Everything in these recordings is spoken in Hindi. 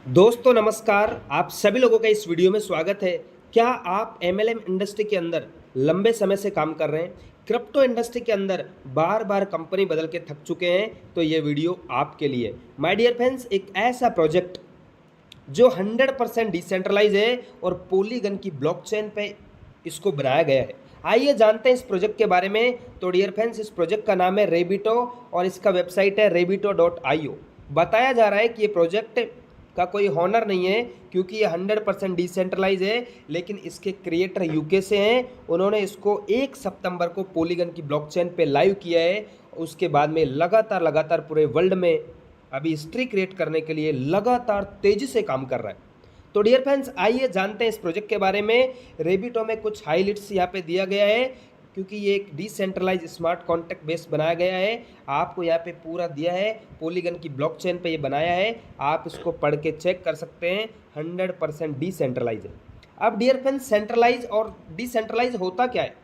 दोस्तों नमस्कार। आप सभी लोगों का इस वीडियो में स्वागत है। क्या आप एमएलएम इंडस्ट्री के अंदर लंबे समय से काम कर रहे हैं? क्रिप्टो इंडस्ट्री के अंदर बार बार कंपनी बदल के थक चुके हैं? तो ये वीडियो आपके लिए। माय डियर फ्रेंड्स, एक ऐसा प्रोजेक्ट जो 100% डिसेंट्रलाइज है और पॉलीगन की ब्लॉकचेन पे इसको बनाया गया है। आइए जानते हैं इस प्रोजेक्ट के बारे में। तो डियर फ्रेंड्स, इस प्रोजेक्ट का नाम है रेबिटो और इसका वेबसाइट है rebito.io। बताया जा रहा है कि ये प्रोजेक्ट का कोई हॉनर नहीं है क्योंकि ये 100% डिसेंट्रलाइज है, लेकिन इसके क्रिएटर यूके से हैं। उन्होंने इसको 1 सितंबर को पॉलीगन की ब्लॉकचेन पे लाइव किया है। उसके बाद में लगातार पूरे वर्ल्ड में अभी हिस्ट्री क्रिएट करने के लिए लगातार तेजी से काम कर रहा है। तो डियर फ्रेंड्स, आइए जानते हैं इस प्रोजेक्ट के बारे में। रेबिटो में कुछ हाईलाइट्स यहाँ पे दिया गया है क्योंकि ये एक डिसेंट्रलाइज स्मार्ट कॉन्ट्रैक्ट बेस्ड बनाया गया है। आपको यहाँ पे पूरा दिया है, पॉलीगन की ब्लॉकचेन पे ये बनाया है। आप इसको पढ़ के चेक कर सकते हैं। 100% डिसेंट्रलाइज है। अब डियर फ्रेंड्स, सेंट्रलाइज और डिसेंट्रलाइज होता क्या है?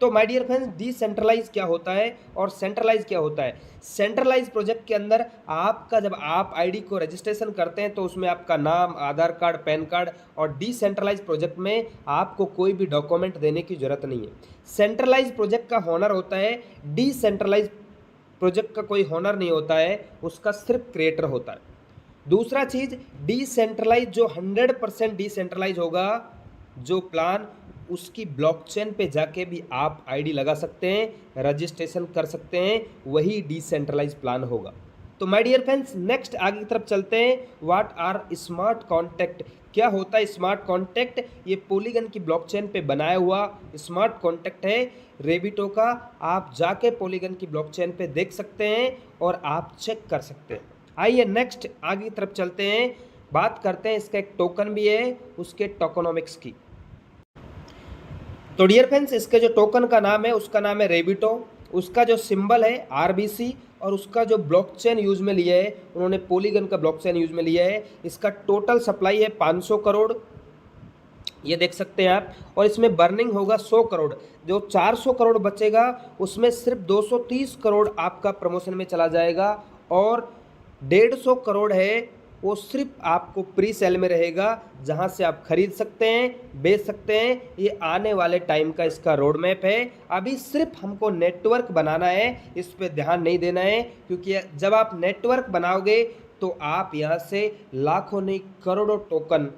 तो माय डियर फ्रेंड्स, डिसेंट्रलाइज क्या होता है और सेंट्रलाइज क्या होता है? सेंट्रलाइज प्रोजेक्ट के अंदर आपका जब आप आईडी को रजिस्ट्रेशन करते हैं तो उसमें आपका नाम, आधार कार्ड, पैन कार्ड, और डिसेंट्रलाइज प्रोजेक्ट में आपको कोई भी डॉक्यूमेंट देने की जरूरत नहीं है। सेंट्रलाइज प्रोजेक्ट का होनर होता है, डिसेंट्रलाइज प्रोजेक्ट का कोई होनर नहीं होता है, उसका सिर्फ क्रिएटर होता है। दूसरा चीज, डिसेंट्रलाइज जो 100% डिसेंट्रलाइज होगा जो प्लान, उसकी ब्लॉकचेन पे जाके भी आप आईडी लगा सकते हैं, रजिस्ट्रेशन कर सकते हैं, वही डिसेंट्रलाइज प्लान होगा। तो माय डियर फ्रेंड्स, नेक्स्ट आगे की तरफ चलते हैं। What are smart contract? क्या होता है स्मार्ट कॉन्ट्रैक्ट? ये पॉलीगन की ब्लॉकचेन पे बनाया हुआ स्मार्ट कॉन्ट्रैक्ट है रेबिटो का। आप जाके पॉलीगन की ब्लॉकचेन पे देख सकते हैं और आप चेक कर सकते हैं। आइए नेक्स्ट आगे की तरफ चलते हैं, बात करते हैं इसका एक टोकन भी है, उसके टोकनोमिक्स की। तो डियर फ्रेंड्स, इसके जो टोकन का नाम है उसका नाम है रेबिटो। उसका जो सिंबल है आरबीसी, और उसका जो ब्लॉकचेन यूज में लिया है उन्होंने पॉलीगन का ब्लॉकचेन यूज में लिया है। इसका टोटल सप्लाई है 500 करोड़, ये देख सकते हैं आप। और इसमें बर्निंग होगा 100 करोड़। जो 400 करोड़ बचेगा उसमें सिर्फ 230 करोड़ आपका प्रमोशन में चला जाएगा, और 150 करोड़ है वो सिर्फ आपको प्री सेल में रहेगा, जहां से आप खरीद सकते हैं, बेच सकते हैं। ये आने वाले टाइम का इसका रोड मैप है। अभी सिर्फ हमको नेटवर्क बनाना है, इस पर ध्यान नहीं देना है, क्योंकि जब आप नेटवर्क बनाओगे तो आप यहाँ से लाखों नहीं करोड़ों टोकन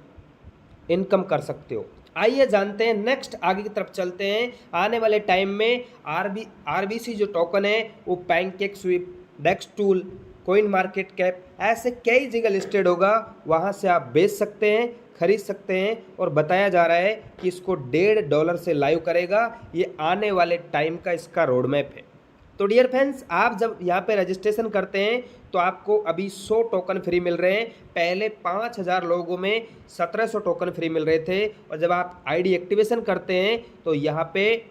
इनकम कर सकते हो। आइए जानते हैं, नेक्स्ट आगे की तरफ चलते हैं। आने वाले टाइम में आरबीसी जो टोकन है वो पैनकेक स्विप, डेक्स टूल, कोइन मार्केट कैप, ऐसे कई जगह लिस्टेड होगा। वहाँ से आप बेच सकते हैं, खरीद सकते हैं, और बताया जा रहा है कि इसको $1.5 से लाइव करेगा। ये आने वाले टाइम का इसका रोड मैप है। तो डियर फ्रेंड्स, आप जब यहाँ पे रजिस्ट्रेशन करते हैं तो आपको अभी 100 टोकन फ्री मिल रहे हैं। पहले 5000 लोगों में 1700 टोकन फ्री मिल रहे थे, और जब आप आईडी एक्टिवेशन करते हैं तो यहाँ पे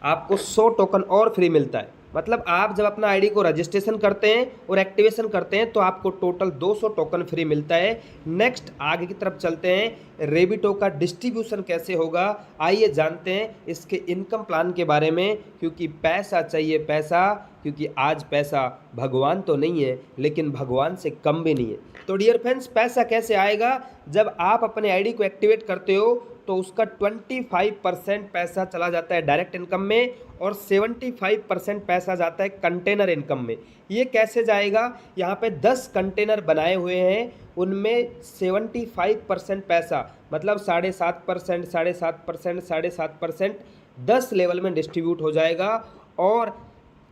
आपको 100 टोकन और फ्री मिलता है। मतलब आप जब अपना आईडी को रजिस्ट्रेशन करते हैं और एक्टिवेशन करते हैं तो आपको टोटल 200 टोकन फ्री मिलता है। नेक्स्ट आगे की तरफ चलते हैं, रेबिटो का डिस्ट्रीब्यूशन कैसे होगा। आइए जानते हैं इसके इनकम प्लान के बारे में, क्योंकि पैसा चाहिए पैसा, क्योंकि आज पैसा भगवान तो नहीं है लेकिन भगवान से कम भी नहीं है। तो डियर फ्रेंड्स, पैसा कैसे आएगा? जब आप अपने आईडी को एक्टिवेट करते हो तो उसका 25% पैसा चला जाता है डायरेक्ट इनकम में, और 75% पैसा जाता है कंटेनर इनकम में। ये कैसे जाएगा? यहाँ पे 10 कंटेनर बनाए हुए हैं, उनमें 75% पैसा मतलब 7.5%, 7.5%, 7.5% 10 लेवल में डिस्ट्रीब्यूट हो जाएगा। और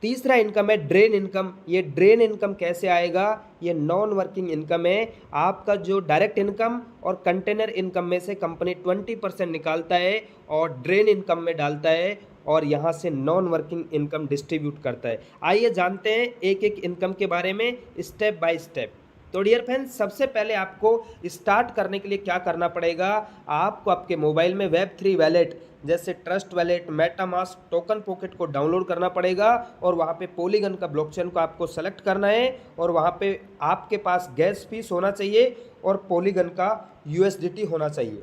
तीसरा इनकम है ड्रेन इनकम। ये ड्रेन इनकम कैसे आएगा? ये नॉन वर्किंग इनकम है। आपका जो डायरेक्ट इनकम और कंटेनर इनकम में से कंपनी 20% निकालता है और ड्रेन इनकम में डालता है, और यहाँ से नॉन वर्किंग इनकम डिस्ट्रीब्यूट करता है। आइए जानते हैं एक एक इनकम के बारे में स्टेप बाय स्टेप। तो डियर फ्रेंड्स, सबसे पहले आपको स्टार्ट करने के लिए क्या करना पड़ेगा? आपको आपके मोबाइल में Web3 वैलेट जैसे trust wallet, MetaMask, token pocket को डाउनलोड करना पड़ेगा, और वहाँ पे पॉलीगन का ब्लॉकचेन को आपको सेलेक्ट करना है, और वहाँ पे आपके पास गैस फीस होना चाहिए और पॉलीगन का USDT होना चाहिए।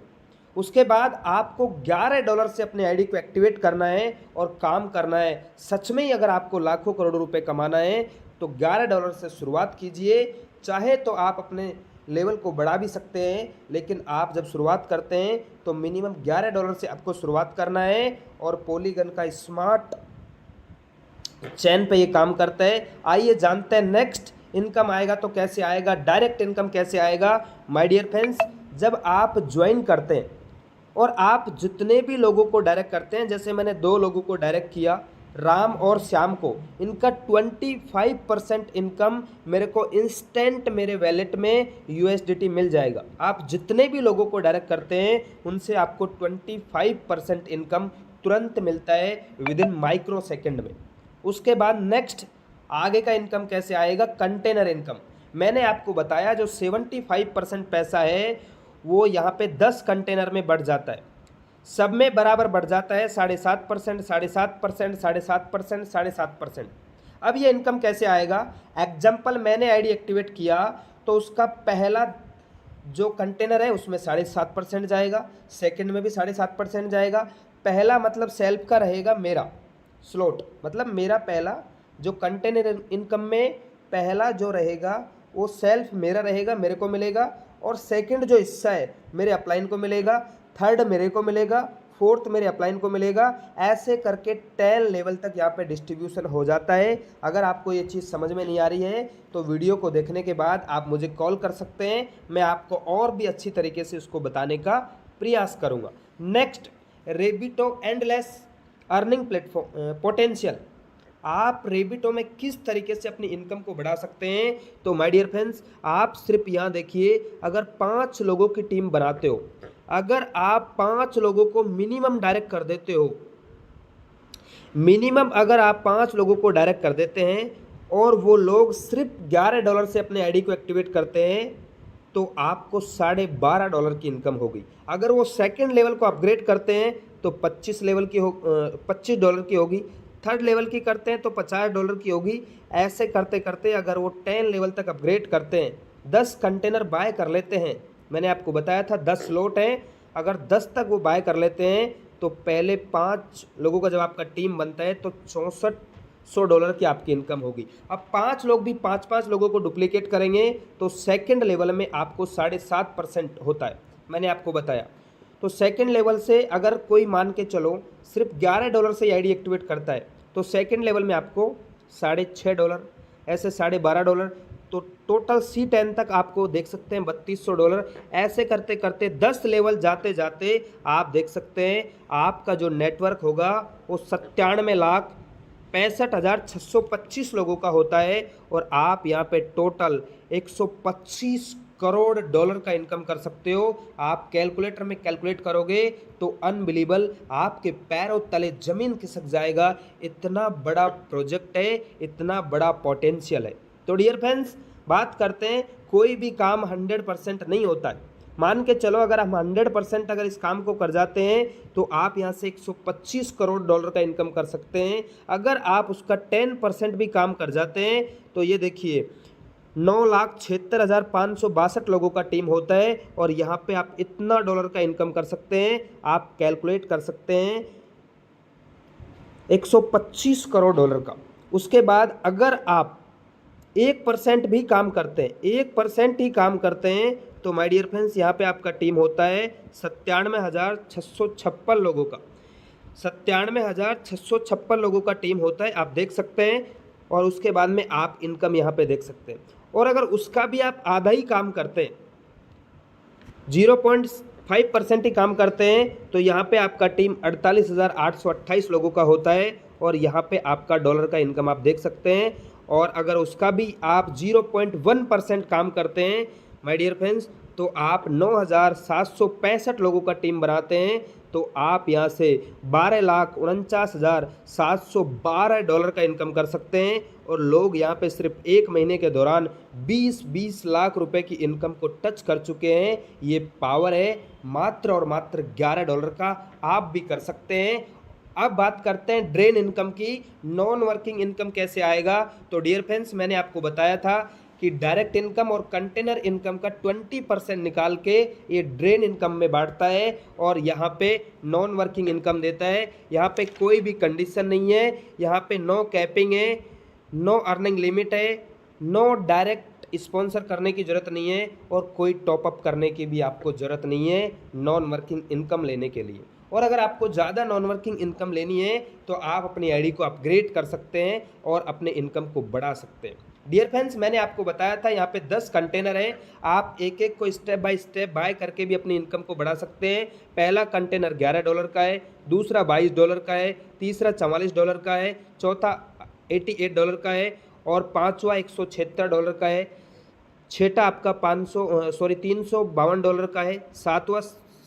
उसके बाद आपको $11 से अपने आईडी को एक्टिवेट करना है और काम करना है। सच में ही अगर आपको लाखों करोड़ों रुपए कमाना है तो $11 से शुरुआत कीजिए। चाहे तो आप अपने लेवल को बढ़ा भी सकते हैं, लेकिन आप जब शुरुआत करते हैं तो मिनिमम $11 से आपको शुरुआत करना है। और पॉलीगन का स्मार्ट चैन पे ये काम करता है। आइए जानते हैं नेक्स्ट इनकम आएगा तो कैसे आएगा, डायरेक्ट इनकम कैसे आएगा। माय डियर फ्रेंड्स, जब आप ज्वाइन करते हैं और आप जितने भी लोगों को डायरेक्ट करते हैं, जैसे मैंने 2 लोगों को डायरेक्ट किया, राम और श्याम को, इनका 25% इनकम मेरे को इंस्टेंट मेरे वैलेट में USDT मिल जाएगा। आप जितने भी लोगों को डायरेक्ट करते हैं उनसे आपको 25% इनकम तुरंत मिलता है विद इन माइक्रो सेकेंड में। उसके बाद नेक्स्ट आगे का इनकम कैसे आएगा, कंटेनर इनकम। मैंने आपको बताया जो 75% पैसा है वो यहाँ पे 10 कंटेनर में बढ़ जाता है, सब में बराबर बढ़ जाता है 7.5%, 7.5%, 7.5%, 7.5%। अब ये इनकम कैसे आएगा, एग्जाम्पल मैंने आईडी एक्टिवेट किया तो उसका पहला जो कंटेनर है उसमें 7.5% जाएगा, सेकंड में भी 7.5% जाएगा। पहला मतलब सेल्फ का रहेगा मेरा स्लॉट, मतलब मेरा पहला जो कंटेनर इनकम में पहला जो रहेगा वो सेल्फ मेरा रहेगा, मेरे को मिलेगा। और सेकंड जो हिस्सा है मेरे अपलाइन को मिलेगा, थर्ड मेरे को मिलेगा, फोर्थ मेरे अपलाइन को मिलेगा। ऐसे करके 10 लेवल तक यहाँ पे डिस्ट्रीब्यूशन हो जाता है। अगर आपको ये चीज़ समझ में नहीं आ रही है तो वीडियो को देखने के बाद आप मुझे कॉल कर सकते हैं, मैं आपको और भी अच्छी तरीके से उसको बताने का प्रयास करूँगा। Next, Rebito endless earning platform potential. आप रेबिटो में किस तरीके से अपनी इनकम को बढ़ा सकते हैं, तो माय डियर फ्रेंड्स आप सिर्फ यहाँ देखिए, अगर 5 लोगों की टीम बनाते हो, अगर आप 5 लोगों को मिनिमम डायरेक्ट कर देते हो, मिनिमम अगर आप 5 लोगों को डायरेक्ट कर देते हैं और वो लोग सिर्फ $11 से अपने आईडी को एक्टिवेट करते हैं तो आपको $12.5 की इनकम होगी। अगर वो सेकंड लेवल को अपग्रेड करते हैं तो $25 की होगी, थर्ड लेवल की करते हैं तो $50 की होगी। ऐसे करते करते अगर वो 10 लेवल तक अपग्रेड करते हैं, 10 कंटेनर बाय कर लेते हैं, मैंने आपको बताया था 10 लोट हैं, अगर 10 तक वो बाय कर लेते हैं तो पहले 5 लोगों का जब आपका टीम बनता है तो $6400 की आपकी इनकम होगी। अब 5 लोग भी 5-5 लोगों को डुप्लीकेट करेंगे तो सेकंड लेवल में आपको 7.5% होता है, मैंने आपको बताया। तो सेकंड लेवल से अगर कोई मान के चलो सिर्फ $11 से आईडी एक्टिवेट करता है तो सेकंड लेवल में आपको $6.5, ऐसे $12.5, तो टोटल C10 तक आपको देख सकते हैं $3200। ऐसे करते करते 10 लेवल जाते जाते आप देख सकते हैं आपका जो नेटवर्क होगा वो 97,65,625 लोगों का होता है और आप यहाँ पे टोटल $125 करोड़ का इनकम कर सकते हो। आप कैलकुलेटर में कैलकुलेट करोगे तो अनबिलीवेबल, आपके पैरों तले जमीन खिसक जाएगा। इतना बड़ा प्रोजेक्ट है, इतना बड़ा पोटेंशियल है। तो डियर फ्रेंड्स बात करते हैं, कोई भी काम 100% नहीं होता है। मान के चलो अगर हम 100% अगर इस काम को कर जाते हैं तो आप यहाँ से $125 करोड़ का इनकम कर सकते हैं। अगर आप उसका 10% भी काम कर जाते हैं तो ये देखिए 9,76,562 लोगों का टीम होता है और यहाँ पे आप इतना डॉलर का इनकम कर सकते हैं। आप कैलकुलेट कर सकते हैं $125 करोड़ का। उसके बाद अगर आप 1% भी काम करते हैं, 1% ही काम करते हैं तो माय डियर फ्रेंड्स यहाँ पे आपका टीम होता है 97,656 लोगों का, 97,656 लोगों का टीम होता है, आप देख सकते हैं। और उसके बाद में आप इनकम यहाँ पे देख सकते हैं। और अगर उसका भी आप आधा ही काम करते हैं, 0.5% ही काम करते हैं तो यहाँ पे आपका टीम 48,828 लोगों का होता है और यहाँ पे आपका डॉलर का इनकम आप देख सकते हैं। और अगर उसका भी आप 0.1% काम करते हैं माय डियर फ्रेंड्स तो आप 9,765 लोगों का टीम बनाते हैं तो आप यहाँ से $12,49,712 का इनकम कर सकते हैं। और लोग यहाँ पे सिर्फ 1 महीने के दौरान 20 लाख रुपए की इनकम को टच कर चुके हैं। ये पावर है मात्र और मात्र $11 का, आप भी कर सकते हैं। अब बात करते हैं ड्रेन इनकम की, नॉन वर्किंग इनकम कैसे आएगा। तो डियर फ्रेंड्स मैंने आपको बताया था कि डायरेक्ट इनकम और कंटेनर इनकम का 20% निकाल के ये ड्रेन इनकम में बांटता है और यहाँ पे नॉन वर्किंग इनकम देता है। यहाँ पे कोई भी कंडीशन नहीं है, यहाँ पे नो कैपिंग है, नो अर्निंग लिमिट है, नो डायरेक्ट स्पॉन्सर करने की ज़रूरत नहीं है और कोई टॉपअप करने की भी आपको ज़रूरत नहीं है नॉन वर्किंग इनकम लेने के लिए। और अगर आपको ज़्यादा नॉन वर्किंग इनकम लेनी है तो आप अपनी आईडी को अपग्रेड कर सकते हैं और अपने इनकम को बढ़ा सकते हैं। डियर फ्रेंड्स, मैंने आपको बताया था यहाँ पे 10 कंटेनर हैं, आप एक एक को स्टेप बाय स्टेप बाय करके भी अपनी इनकम को बढ़ा सकते हैं। पहला कंटेनर $11 का है, दूसरा $22 का है, तीसरा $44 का है, चौथा $88 का है और पाँचवा $176 का है, छठा आपका $352 का है, सातवां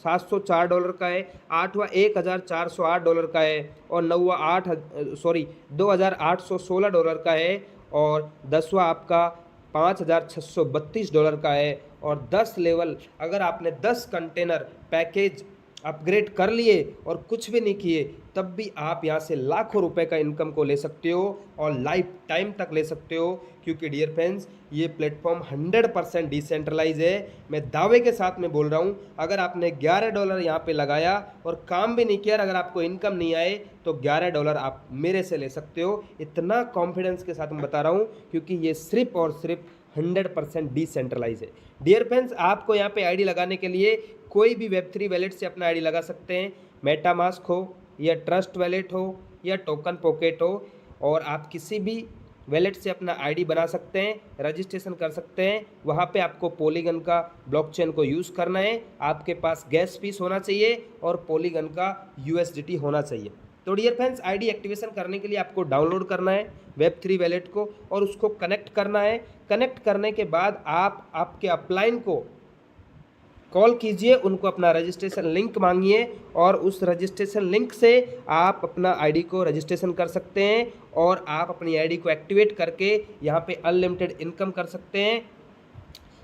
$704 का है, आठवां $1408 का है और नौवां $2816 का है और 10वां आपका $5632 का है। और 10 लेवल अगर आपने 10 कंटेनर पैकेज अपग्रेड कर लिए और कुछ भी नहीं किए तब भी आप यहाँ से लाखों रुपए का इनकम को ले सकते हो और लाइफ टाइम तक ले सकते हो, क्योंकि डियर फ्रेंड्स ये प्लेटफॉर्म 100% डिसेंट्रलाइज है। मैं दावे के साथ में बोल रहा हूँ, अगर आपने $11 यहाँ पे लगाया और काम भी नहीं किया, अगर आपको इनकम नहीं आए तो $11 आप मेरे से ले सकते हो। इतना कॉन्फिडेंस के साथ मैं बता रहा हूँ क्योंकि ये सिर्फ और सिर्फ 100% डिसेंट्रलाइज है। डियर फ्रेंड्स, आपको यहाँ पे आईडी लगाने के लिए कोई भी वेब3 वैलेट से अपना आईडी लगा सकते हैं, मेटामास्क हो या ट्रस्ट वैलेट हो या टोकन पॉकेट हो, और आप किसी भी वैलेट से अपना आईडी बना सकते हैं, रजिस्ट्रेशन कर सकते हैं। वहाँ पे आपको पॉलीगन का ब्लॉकचेन को यूज़ करना है, आपके पास गैस फीस होना चाहिए और पॉलीगन का USDT होना चाहिए। तो डियर फ्रेंड्स, आईडी एक्टिवेशन करने के लिए आपको डाउनलोड करना है वेब3 वैलेट को और उसको कनेक्ट करना है। कनेक्ट करने के बाद आप आपके अपलाइन को कॉल कीजिए, उनको अपना रजिस्ट्रेशन लिंक मांगिए और उस रजिस्ट्रेशन लिंक से आप अपना आईडी को रजिस्ट्रेशन कर सकते हैं और आप अपनी आईडी को एक्टिवेट करके यहाँ पे अनलिमिटेड इनकम कर सकते हैं।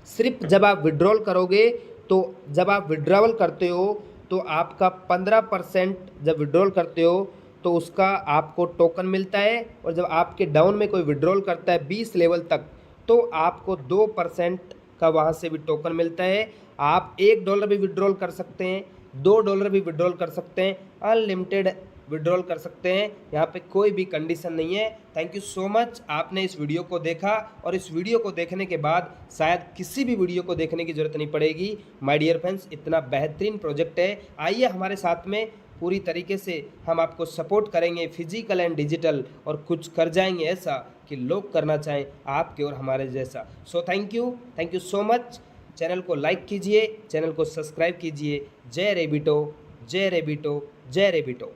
सिर्फ जब आप विड्रॉल करोगे, तो जब आप विड्रॉल करते हो तो आपका 15% जब विड्रॉल करते हो तो उसका आपको टोकन मिलता है, और जब आपके डाउन में कोई विड्रॉल करता है 20 लेवल तक तो आपको 2% का वहाँ से भी टोकन मिलता है। आप $1 भी विड्रॉल कर सकते हैं, $2 भी विड्रॉल कर सकते हैं, अनलिमिटेड विड्रॉल कर सकते हैं, यहाँ पे कोई भी कंडीशन नहीं है। थैंक यू सो मच, आपने इस वीडियो को देखा और इस वीडियो को देखने के बाद शायद किसी भी वीडियो को देखने की ज़रूरत नहीं पड़ेगी। माय डियर फ्रेंड्स, इतना बेहतरीन प्रोजेक्ट है, आइए हमारे साथ में पूरी तरीके से हम आपको सपोर्ट करेंगे फिजिकल एंड डिजिटल, और कुछ कर जाएंगे ऐसा कि लोग करना चाहें आपके और हमारे जैसा। So thank you so much. Channel को लाइक कीजिए, चैनल को सब्सक्राइब कीजिए। जय रेबिटो, जय रेबिटो, जय रेबिटो।